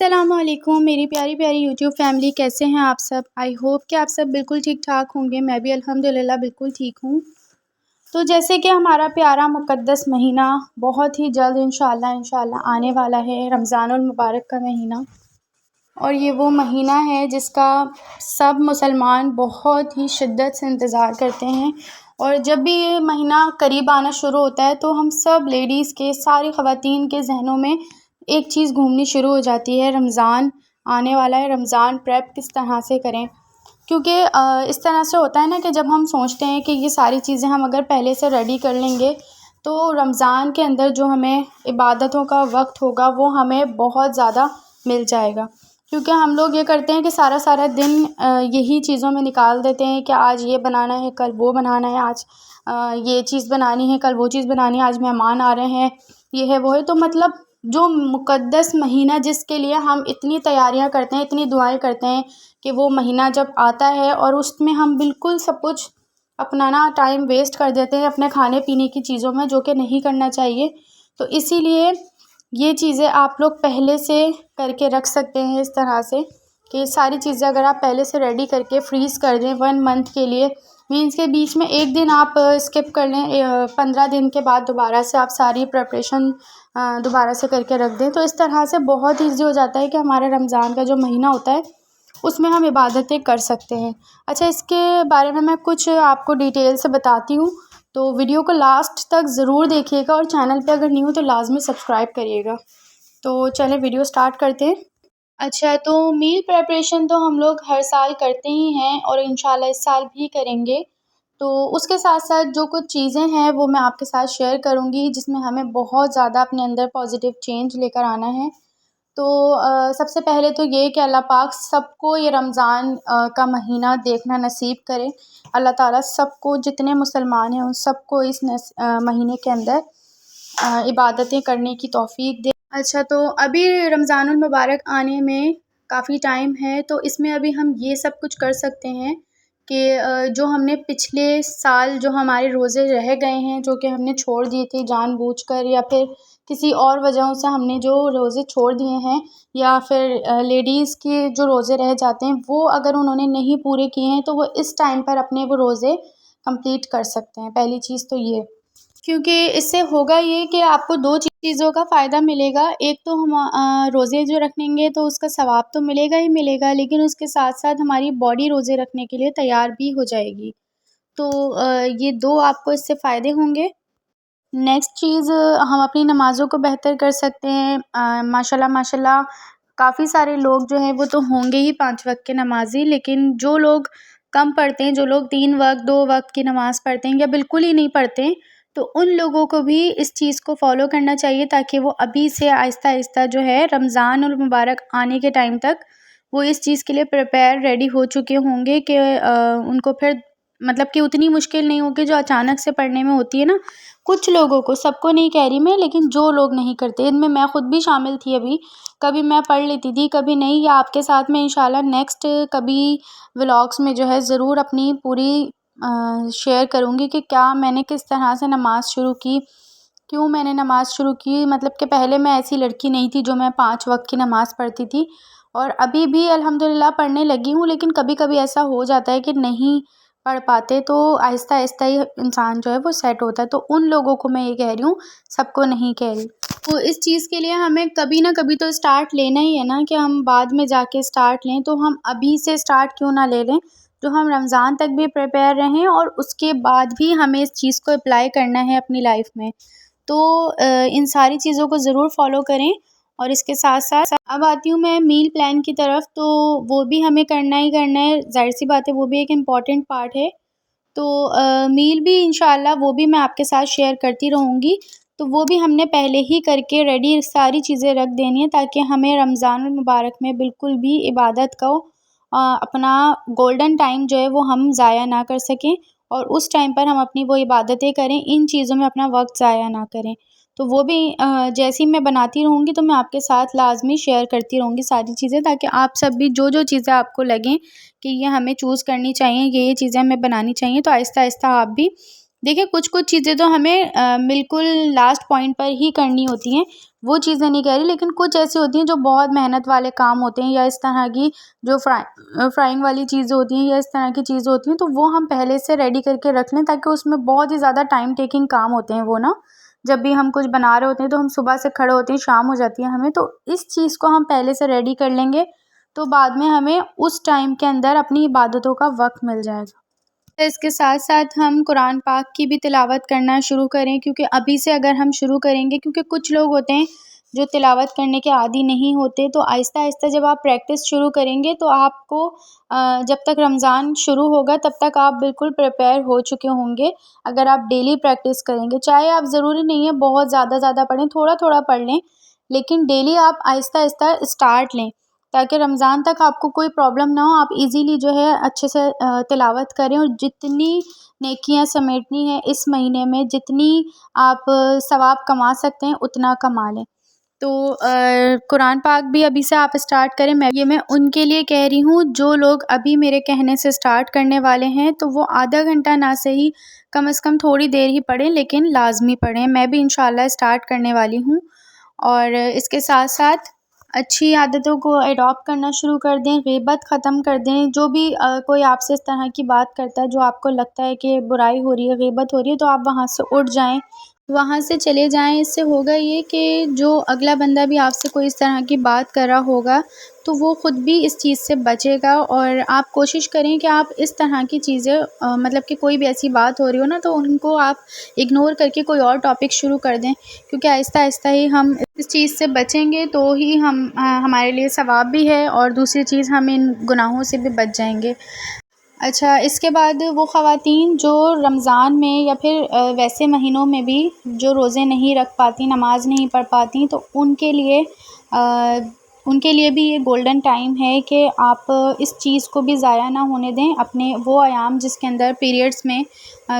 अस्सलामुअलैकुम मेरी प्यारी प्यारी यूट्यूब फैमिली, कैसे हैं आप सब। आई होप कि आप सब बिल्कुल ठीक ठाक होंगे। मैं भी अल्हम्दुलिल्लाह बिल्कुल ठीक हूँ। तो जैसे कि हमारा प्यारा मुक़द्दस महीना बहुत ही जल्द इंशाअल्लाह आने वाला है, रमज़ानुल मुबारक का महीना। और ये वो महीना है जिसका सब मुसलमान बहुत ही शिद्दत से इंतज़ार करते हैं। और जब भी ये महीना करीब आना शुरू होता है तो हम सब लेडीज़ के, सारी ख़वातीन के ज़हनों में एक चीज़ घूमनी शुरू हो जाती है, रमज़ान आने वाला है, रमज़ान प्रेप किस तरह से करें। क्योंकि इस तरह से होता है ना कि जब हम सोचते हैं कि ये सारी चीज़ें हम अगर पहले से रेडी कर लेंगे तो रमज़ान के अंदर जो हमें इबादतों का वक्त होगा वो हमें बहुत ज़्यादा मिल जाएगा। क्योंकि हम लोग ये करते हैं कि सारा सारा दिन यही चीज़ों में निकाल देते हैं कि आज ये बनाना है, कल वो बनाना है, आज ये चीज़ बनानी है, कल वो चीज़ बनानी है, आज मेहमान आ रहे हैं, ये है वो है। तो मतलब जो मुक़द्दस महीना जिसके लिए हम इतनी तैयारियां करते हैं, इतनी दुआएं करते हैं कि वो महीना जब आता है और उसमें हम बिल्कुल सब कुछ अपना ना टाइम वेस्ट कर देते हैं अपने खाने पीने की चीज़ों में, जो कि नहीं करना चाहिए। तो इसीलिए ये चीज़ें आप लोग पहले से करके रख सकते हैं, इस तरह से कि सारी चीज़ें अगर आप पहले से रेडी करके फ्रीज़ कर दें 1 मंथ के लिए, मीन्स के बीच में एक दिन आप स्किप कर लें, 15 दिन के बाद दोबारा से आप सारी प्रिपरेशन दोबारा से करके रख दें। तो इस तरह से बहुत ईज़ी हो जाता है कि हमारा रमज़ान का जो महीना होता है उसमें हम इबादतें कर सकते हैं। अच्छा, इसके बारे में मैं कुछ आपको डिटेल से बताती हूँ, तो वीडियो को लास्ट तक ज़रूर देखिएगा और चैनल पे अगर न्यू हो तो लाज़मी सब्सक्राइब करिएगा। तो चलें वीडियो स्टार्ट करते हैं। अच्छा, तो मील प्रिपरेशन तो हम लोग हर साल करते ही हैं और इंशाल्लाह इस साल भी करेंगे। तो उसके साथ-साथ जो कुछ चीज़ें हैं वो मैं आपके साथ शेयर करूँगी जिसमें हमें बहुत ज़्यादा अपने अंदर पॉज़िटिव चेंज लेकर आना है। तो सबसे पहले तो ये कि अल्लाह पाक सबको ये रमज़ान का महीना देखना नसीब करे। अल्लाह ताला सबको, जितने मुसलमान हैं उन सबको इस महीने के अंदर इबादतें करने की तौफ़ीक दे। अच्छा, तो अभी रमज़ानुल मुबारक आने में काफ़ी टाइम है, तो इसमें अभी हम ये सब कुछ कर सकते हैं कि जो हमने पिछले साल जो हमारे रोज़े रह गए हैं, जो कि हमने छोड़ दिए थे जानबूझकर या फिर किसी और वजहों से हमने जो रोज़े छोड़ दिए हैं, या फिर लेडीज़ के जो रोज़े रह जाते हैं वो अगर उन्होंने नहीं पूरे किए हैं तो वो इस टाइम पर अपने वो रोज़े कंप्लीट कर सकते हैं। पहली चीज़ तो ये, क्योंकि इससे होगा ये कि आपको 2 चीज़ों का फ़ायदा मिलेगा। एक तो हम रोज़े जो रखेंगे तो उसका सवाब तो मिलेगा ही मिलेगा, लेकिन उसके साथ-साथ हमारी बॉडी रोज़े रखने के लिए तैयार भी हो जाएगी। तो ये 2 आपको इससे फ़ायदे होंगे। नेक्स्ट चीज़, हम अपनी नमाज़ों को बेहतर कर सकते हैं। माशाल्लाह माशाल्लाह काफ़ी सारे लोग जो हैं वो तो होंगे ही 5 वक़्त के नमाज़ी, लेकिन जो लोग कम पढ़ते हैं, जो लोग 3 वक़्त 2 वक़्त की नमाज़ पढ़ते हैं या बिल्कुल ही नहीं पढ़ते हैं, तो उन लोगों को भी इस चीज़ को फ़ॉलो करना चाहिए ताकि वो अभी से आहिस्ता-आहिस्ता जो है रमज़ान और मुबारक आने के टाइम तक वो इस चीज़ के लिए प्रिपेयर रेडी हो चुके होंगे कि उनको फिर मतलब कि उतनी मुश्किल नहीं होगी जो अचानक से पढ़ने में होती है ना। कुछ लोगों को, सबको नहीं कह रही मैं, लेकिन जो लोग नहीं करते, इनमें मैं ख़ुद भी शामिल थी अभी। कभी मैं पढ़ लेती थी, कभी नहीं, या आपके साथ में इंशाल्लाह नेक्स्ट कभी व्लॉग्स में जो है ज़रूर अपनी पूरी शेयर करूँगी कि क्या मैंने किस तरह से नमाज़ शुरू की, क्यों मैंने नमाज़ शुरू की। मतलब कि पहले मैं ऐसी लड़की नहीं थी जो मैं 5 वक़्त की नमाज़ पढ़ती थी, और अभी भी अल्हम्दुलिल्लाह पढ़ने लगी हूँ, लेकिन कभी-कभी ऐसा हो जाता है कि नहीं पढ़ पाते, तो आहिस्ता-आहिस्ता ही इंसान जो है वो सेट होता है। तो उन लोगों को मैं ये कह रही हूँ, सबको नहीं कह रही। तो इस चीज़ के लिए हमें कभी ना कभी तो स्टार्ट लेना ही है ना, कि हम बाद में जाके स्टार्ट लें, तो हम अभी से स्टार्ट क्यों ना ले लें, जो हम रमज़ान तक भी प्रिपेयर रहें और उसके बाद भी हमें इस चीज़ को अप्लाई करना है अपनी लाइफ में। तो इन सारी चीज़ों को ज़रूर फ़ॉलो करें। और इसके साथ-साथ अब आती हूँ मैं मील प्लान की तरफ, तो वो भी हमें करना ही करना है, ज़ाहिर-सी बात है, वो भी एक इम्पॉर्टेंट पार्ट है। तो मील भी इंशाल्लाह वो भी मैं आपके साथ शेयर करती रहूँगी। तो वो भी हमने पहले ही करके रेडी सारी चीज़ें रख देनी है ताकि हमें रमज़ानुल मुबारक में बिल्कुल भी इबादत को अपना गोल्डन टाइम जो है वो हम ज़ाया ना कर सकें, और उस टाइम पर हम अपनी वो इबादतें करें, इन चीज़ों में अपना वक्त ज़ाया ना करें। तो वो भी जैसे ही मैं बनाती रहूँगी तो मैं आपके साथ लाज़मी शेयर करती रहूँगी सारी चीज़ें, ताकि आप सब भी जो चीज़ें आपको लगें कि ये हमें चूज़ करनी चाहिए, ये चीज़ें हमें बनानी चाहिए, तो आहिस्ता-आहिस्ता आप भी देखिए। कुछ-कुछ चीज़ें तो हमें बिल्कुल लास्ट पॉइंट पर ही करनी होती हैं, वो चीज़ें नहीं कह रही, लेकिन कुछ ऐसी होती हैं जो बहुत मेहनत वाले काम होते हैं, या इस तरह की जो फ्राइंग वाली चीज़ें होती हैं या इस तरह की चीज़ें होती हैं, तो वो हम पहले से रेडी करके रख लें, ताकि उसमें बहुत ही ज़्यादा टाइम टेकिंग काम होते हैं वो ना। जब भी हम कुछ बना रहे होते हैं तो हम सुबह से खड़े होते हैं, शाम हो जाती है हमें, तो इस चीज़ को हम पहले से रेडी कर लेंगे, तो बाद में हमें उस टाइम के अंदर अपनी इबादतों का वक़्त मिल जाएगा। तो इसके साथ-साथ हम कुरान पाक की भी तिलावत करना शुरू करें, क्योंकि अभी से अगर हम शुरू करेंगे, क्योंकि कुछ लोग होते हैं जो तिलावत करने के आदी नहीं होते, तो आहिस्ता-आहिस्ता जब आप प्रैक्टिस शुरू करेंगे तो आपको जब तक रमज़ान शुरू होगा तब तक आप बिल्कुल प्रिपेयर हो चुके होंगे। अगर आप डेली प्रैक्टिस करेंगे, चाहे आप ज़रूरी नहीं है बहुत ज़्यादा पढ़ें, थोड़ा-थोड़ा पढ़ लें, लेकिन डेली आप आहिस्ता-आहिस्ता स्टार्ट लें, ताकि रमज़ान तक आपको कोई प्रॉब्लम ना हो, आप इज़ीली जो है अच्छे से तिलावत करें, और जितनी नेकियां समेटनी है इस महीने में, जितनी आप सवाब कमा सकते हैं उतना कमा लें। तो कुरान पाक भी अभी से आप स्टार्ट करें। मैं उनके लिए कह रही हूँ जो लोग अभी मेरे कहने से स्टार्ट करने वाले हैं, तो वो आधा घंटा ना सही, कम से कम थोड़ी देर ही पढ़ें, लेकिन लाज़मी पढ़ें। मैं भी इंशाल्लाह स्टार्ट करने वाली हूँ। और इसके साथ-साथ अच्छी आदतों को एडॉप्ट करना शुरू कर दें, ग़ीबत ख़त्म कर दें। जो भी कोई आपसे इस तरह की बात करता है, जो आपको लगता है कि बुराई हो रही है, ग़ीबत हो रही है, तो आप वहाँ से उठ जाएँ, वहाँ से चले जाएँ। इससे होगा ये कि जो अगला बंदा भी आपसे कोई इस तरह की बात कर रहा होगा, तो वो ख़ुद भी इस चीज़ से बचेगा। और आप कोशिश करें कि आप इस तरह की चीज़ें मतलब कि कोई भी ऐसी बात हो रही हो ना, तो उनको आप इग्नोर करके कोई और टॉपिक शुरू कर दें, क्योंकि आहिस्ता-आहिस्ता ही हम इस चीज़ से बचेंगे, तो ही हमारे लिए सवाब भी है, और दूसरी चीज़ हम इन गुनाहों से भी बच जाएंगे। अच्छा, इसके बाद वो ख़वातीन जो रमज़ान में या फिर वैसे महीनों में भी जो रोज़े नहीं रख पाती, नमाज़ नहीं पढ़ पाती, तो उनके लिए भी ये गोल्डन टाइम है कि आप इस चीज़ को भी ज़ाया ना होने दें। अपने वो अयाम जिसके अंदर पीरियड्स में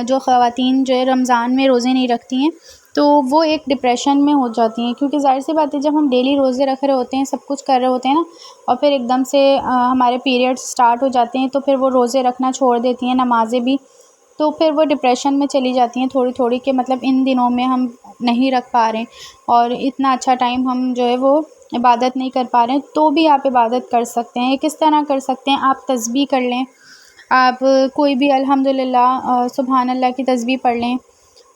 जो ख़वातीन जो है रमज़ान में रोज़े नहीं रखती हैं, तो वो एक डिप्रेशन में हो जाती हैं, क्योंकि ज़ाहिर-सी बात है जब हम डेली रोज़े रख रहे होते हैं, सब कुछ कर रहे होते हैं ना, और फिर एकदम से हमारे पीरियड्स स्टार्ट हो जाते हैं, तो फिर वो रोज़े रखना छोड़ देती हैं, नमाज़ें भी। तो फिर वो डिप्रेशन में चली जाती हैं थोड़ी-थोड़ी, कि मतलब इन दिनों में हम नहीं रख पा रहे हैं, और इतना अच्छा टाइम हम जो है वो इबादत नहीं कर पा रहे हैं। तो भी आप इबादत कर सकते हैं। किस तरह कर सकते हैं? आप तस्बीह कर लें, आप कोई भी अल्हम्दुलिल्लाह सुबहान अल्लाह की तस्बीह पढ़ लें।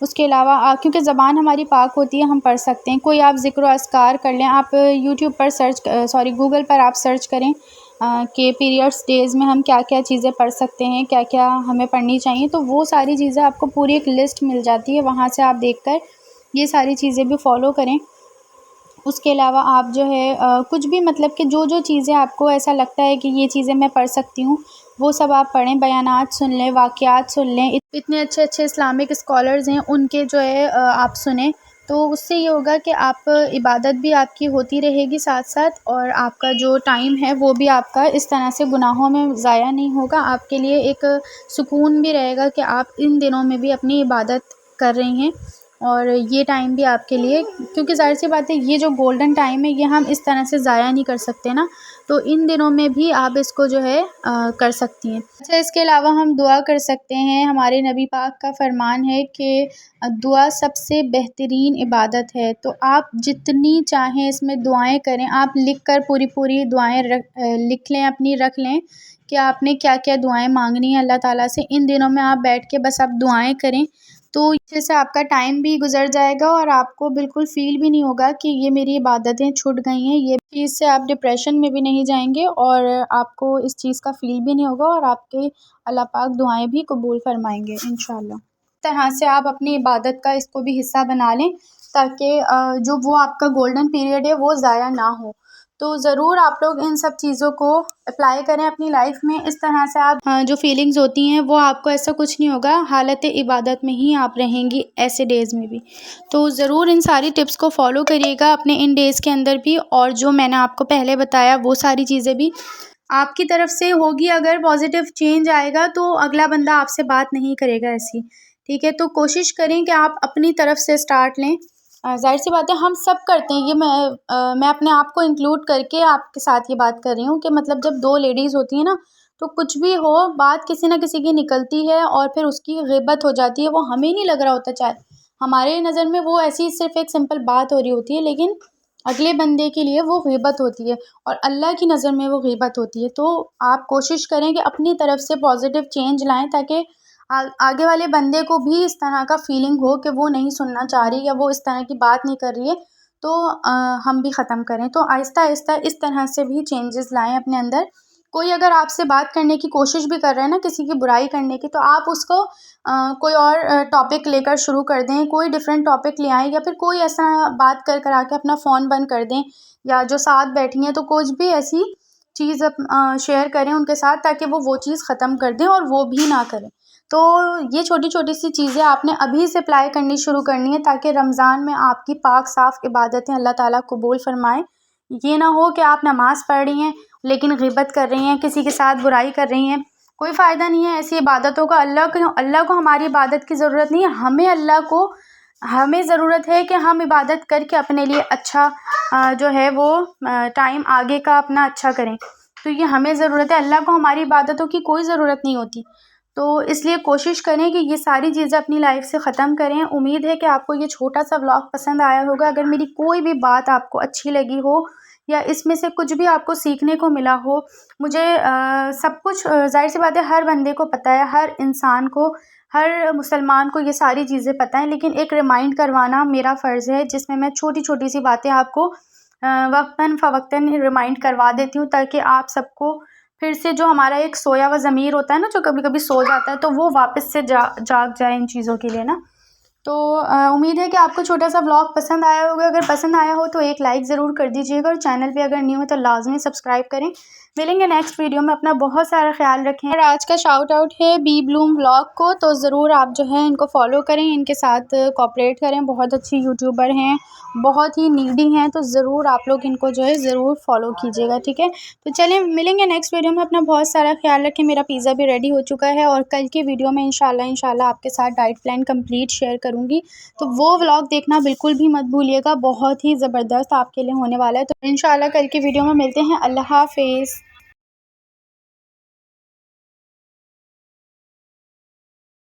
उसके अलावा क्योंकि ज़बान हमारी पाक होती है, हम पढ़ सकते हैं। कोई आप ज़िक्र व अस्कार कर लें। आप यूट्यूब पर गूगल पर आप सर्च करें कि पीरियड्स डेज़ में हम क्या-क्या चीज़ें पढ़ सकते हैं, क्या-क्या हमें पढ़नी चाहिए, तो वो सारी चीज़ें आपको पूरी एक लिस्ट मिल जाती है, वहाँ से आप देखकर ये सारी चीज़ें भी फ़ॉलो करें। उसके अलावा आप जो है कुछ भी मतलब कि जो-जो चीज़ें आपको ऐसा लगता है कि ये चीज़ें मैं पढ़ सकती हूँ, वो सब आप पढ़ें, बयानात सुन लें, वाक़यात सुन लें। इतने अच्छे-अच्छे इस्लामिक स्कॉलर्स हैं, उनके जो है आप सुनें, तो उससे ये होगा कि आप इबादत भी आपकी होती रहेगी साथ-साथ, और आपका जो टाइम है वो भी आपका इस तरह से गुनाहों में ज़ाया नहीं होगा। आपके लिए एक सुकून भी रहेगा कि आप इन दिनों में भी अपनी इबादत कर रही हैं, और ये टाइम भी आपके लिए, क्योंकि ज़ाहिर-सी बात है ये जो गोल्डन टाइम है ये हम इस तरह से ज़ाया नहीं कर सकते ना, तो इन दिनों में भी आप इसको जो है कर सकती हैं। अच्छा, इसके अलावा हम दुआ कर सकते हैं। हमारे नबी पाक का फ़रमान है कि दुआ सबसे बेहतरीन इबादत है, तो आप जितनी चाहें इसमें दुआएँ करें। आप लिख कर पूरी-पूरी दुआएँ लिख लें, अपनी रख लें कि आपने क्या-क्या दुआएँ माँगनी है अल्लाह ताला से। इन दिनों में आप बैठ के बस आप दुआएँ करें, तो अच्छे से आपका टाइम भी गुज़र जाएगा, और आपको बिल्कुल फ़ील भी नहीं होगा कि ये मेरी इबादतें छूट गई हैं। ये चीज़ से आप डिप्रेशन में भी नहीं जाएँगे, और आपको इस चीज़ का फ़ील भी नहीं होगा, और आपके अल्लाह पाक दुआएँ भी कबूल फ़रमाएँगे इंशाअल्लाह। इस तरह से आप अपनी इबादत का इसको भी हिस्सा बना लें, ताकि जो वो आपका गोल्डन पीरियड है वो ज़ाया ना हो। तो ज़रूर आप लोग इन सब चीज़ों को अप्लाई करें अपनी लाइफ में। इस तरह से आप जो फीलिंग्स होती हैं वो आपको ऐसा कुछ नहीं होगा, हालत इबादत में ही आप रहेंगी ऐसे डेज़ में भी। तो ज़रूर इन सारी टिप्स को फ़ॉलो करिएगा अपने इन डेज़ के अंदर भी, और जो मैंने आपको पहले बताया वो सारी चीज़ें भी आपकी तरफ से होगी। अगर पॉजिटिव चेंज आएगा तो अगला बंदा आपसे बात नहीं करेगा ऐसी, ठीक है? तो कोशिश करें कि आप अपनी तरफ से स्टार्ट लें। ज़ाहिर-सी बात है हम सब करते हैं ये, मैं अपने आप को इंक्लूड करके आपके साथ ये बात कर रही हूँ कि मतलब जब 2 लेडीज़ होती हैं ना, तो कुछ भी हो बात किसी न किसी की निकलती है, और फिर उसकी ग़ीबत हो जाती है। वो हमें नहीं लग रहा होता, चाहे हमारे नज़र में वो ऐसी सिर्फ़ एक सिंपल बात हो रही होती है, लेकिन अगले बंदे के लिए वो ग़ीबत होती है और अल्लाह की नज़र में वो ग़ीबत होती है। तो आप कोशिश करें कि अपनी तरफ से पॉजिटिव चेंज लाएँ, ताकि आगे वाले बंदे को भी इस तरह का फीलिंग हो कि वो नहीं सुनना चाह रही या वो इस तरह की बात नहीं कर रही है, तो हम भी ख़त्म करें। तो आहिस्ता आहिस्ता इस तरह से भी चेंजेस लाएँ अपने अंदर। कोई अगर आपसे बात करने की कोशिश भी कर रहा है ना, किसी की बुराई करने की, तो आप उसको कोई और टॉपिक लेकर शुरू कर दें, कोई डिफरेंट टॉपिक ले आएँ, या फिर कोई ऐसा बात कर कर आके अपना फ़ोन बंद कर दें, या जो साथ बैठी हैं तो कुछ भी ऐसी चीज़ शेयर करें उनके साथ, ताकि वो चीज़ ख़त्म कर दें और वो भी ना करें। तो ये छोटी छोटी सी चीज़ें आपने अभी से अप्लाई करनी शुरू करनी है, ताकि रमज़ान में आपकी पाक साफ़ इबादतें अल्लाह ताला कबूल फ़रमाए। ये ना हो कि आप नमाज़ पढ़ रही हैं लेकिन ग़ीबत कर रही हैं, किसी के साथ बुराई कर रही हैं। कोई फ़ायदा नहीं है ऐसी इबादतों का। अल्लाह को हमारी इबादत की ज़रूरत नहीं है, हमें ज़रूरत है कि हम इबादत करके अपने लिए अच्छा जो है वो टाइम आगे का अपना अच्छा करें। तो ये हमें ज़रूरत है, अल्लाह को हमारी इबादतों की कोई ज़रूरत नहीं होती। तो इसलिए कोशिश करें कि ये सारी चीज़ें अपनी लाइफ से ख़त्म करें। उम्मीद है कि आपको ये छोटा सा व्लॉग पसंद आया होगा। अगर मेरी कोई भी बात आपको अच्छी लगी हो या इसमें से कुछ भी आपको सीखने को मिला हो, मुझे सब कुछ ज़ाहिर सी बात है हर बंदे को पता है, हर इंसान को, हर मुसलमान को ये सारी चीज़ें पता हैं, लेकिन एक रिमाइंड करवाना मेरा फ़र्ज़ है, जिसमें मैं छोटी-छोटी सी बातें आपको वक़्तन फ़वक़्तन रिमाइंड करवा देती हूँ, ताकि आप सबको फिर से जो हमारा एक सोया हुआ ज़मीर होता है ना, जो कभी-कभी सो जाता है, तो वो वापस से जाग जाए इन चीज़ों के लिए ना। तो उम्मीद है कि आपको छोटा सा व्लॉग पसंद आया होगा। अगर पसंद आया हो तो एक लाइक ज़रूर कर दीजिएगा, और चैनल पे अगर न्यू है तो लाज़मी सब्सक्राइब करें। मिलेंगे नेक्स्ट वीडियो में। अपना बहुत सारा ख्याल रखें। और आज का शाउट आउट है बी ब्लूम व्लॉग को, तो ज़रूर आप जो है इनको फॉलो करें, इनके साथ कोऑपरेट करें। बहुत अच्छी यूट्यूबर हैं, बहुत ही नीडी हैं, तो ज़रूर आप लोग इनको जो है ज़रूर फॉलो कीजिएगा, ठीक है। तो चलें मिलेंगे नेक्स्ट वीडियो में। अपना बहुत सारा ख्याल रखें। मेरा पिज़्ज़ा भी रेडी हो चुका है, और कल की वीडियो में इंशाल्लाह आपके साथ डाइट प्लान कंप्लीट शेयर करूँगी, तो वो व्लॉग देखना बिल्कुल भी मत भूलिएगा। बहुत ही ज़बरदस्त आपके लिए होने वाला है। तो इंशाल्लाह कल की वीडियो में मिलते हैं। अल्लाह हाफ़िज़।